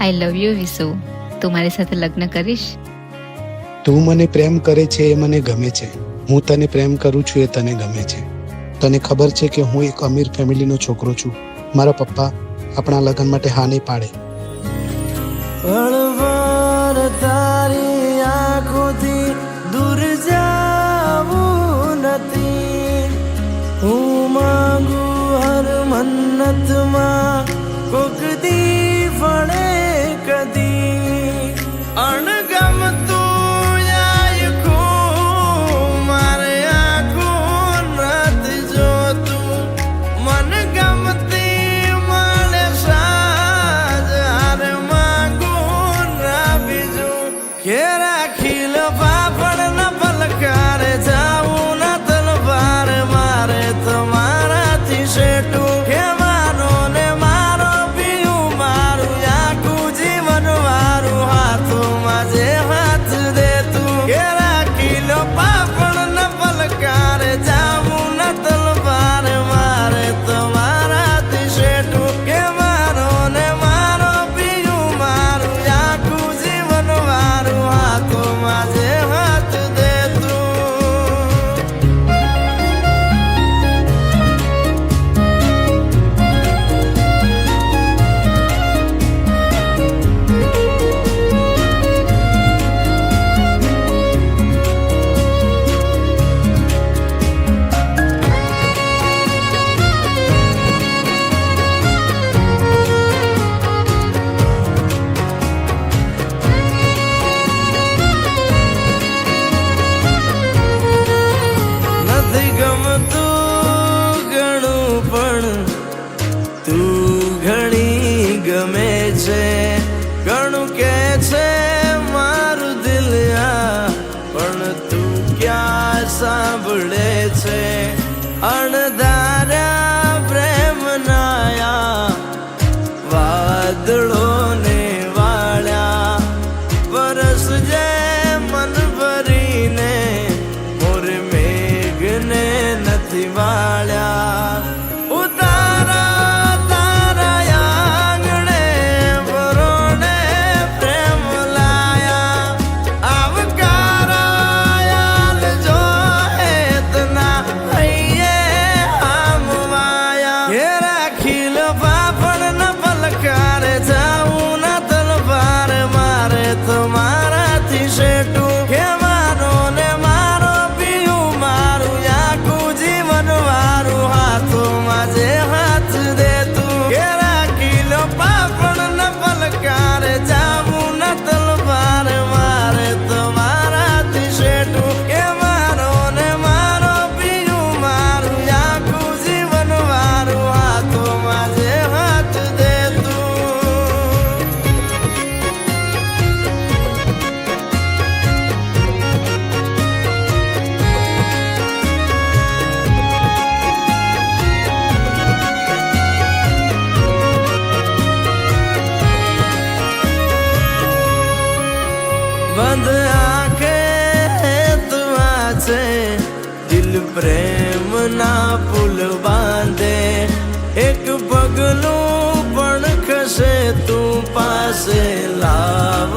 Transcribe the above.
I love you Vishu. તું મારી સાથે લગ્ન કરીશ? તું મને પ્રેમ કરે છે એ મને ગમે છે. હું તને પ્રેમ કરું છું એ તને ગમે છે. તને ખબર છે કે હું એક અમીર ફેમિલીનો છોકરો છું. મારા પપ્પા આપણા લગ્ન માટે હા નહીં પાડે. પળવાર તારી આંખોથી દૂર જાવું નથી. હું માંગુ હર મન્નતમાં કોક દી ફળે કદી. અણગમતું આખું મારે આખું નથી જોતું. મન ગમતી મળે સાજ હાર માંગું ના બીજું. કે રાખી લો પાપડ ન પલકારે જાવું ના તલવાર મારે તમારાથી શેટું. કે મારો ને મારો પીયું મારું આખું જીવન મારું હાથોમાં જે હાથ દે તું. કે રાખી લો પાપડ ન પલકારે જાવું ના તલવાર મારે તમારાથી શેટું. કે મારો ને મારો પીયું મારું આખું જીવન મારું હાથોમાં જે હાથ દે તું. નથી ગમતું ઘણું પણ તું ઘણી ગમે છે. ઘણું કે છે મારું દિલ આ પણ તું ક્યાં સાંભળે છે. અણધાર્યા પ્રેમ નાયા વાદળોને વાળ્યા વરસ જે મન ભરીને મોર મેઘને નથી વાળ્યા. ઉતારા તારા આંગણે વરોણે પ્રેમ લાયા. આવકારા યાલ જો હેતના હૈયે આમ વાયા. કે રાખી લો પાપડ ન પલકારે જાવું ના તલવાર મારે તમારાથી શેટું. કે મારો ને મારો પીયું મારું આખું જીવન મારું હાથોમાં જે હાથ દે તું. કે રાખી લો પાપડ ન પલકારે જાવું ના તલવાર મારે તમારાથી શેટું. કે મારો ને મારો પીયું મારું આખું જીવન મારું હાથોમાં જે હાથ દે તું. બંધ આંખે તું છે દિલ પ્રેમ ના પુલ બાંધે. એક પગલું પણ ખસે તું પાસે લાવ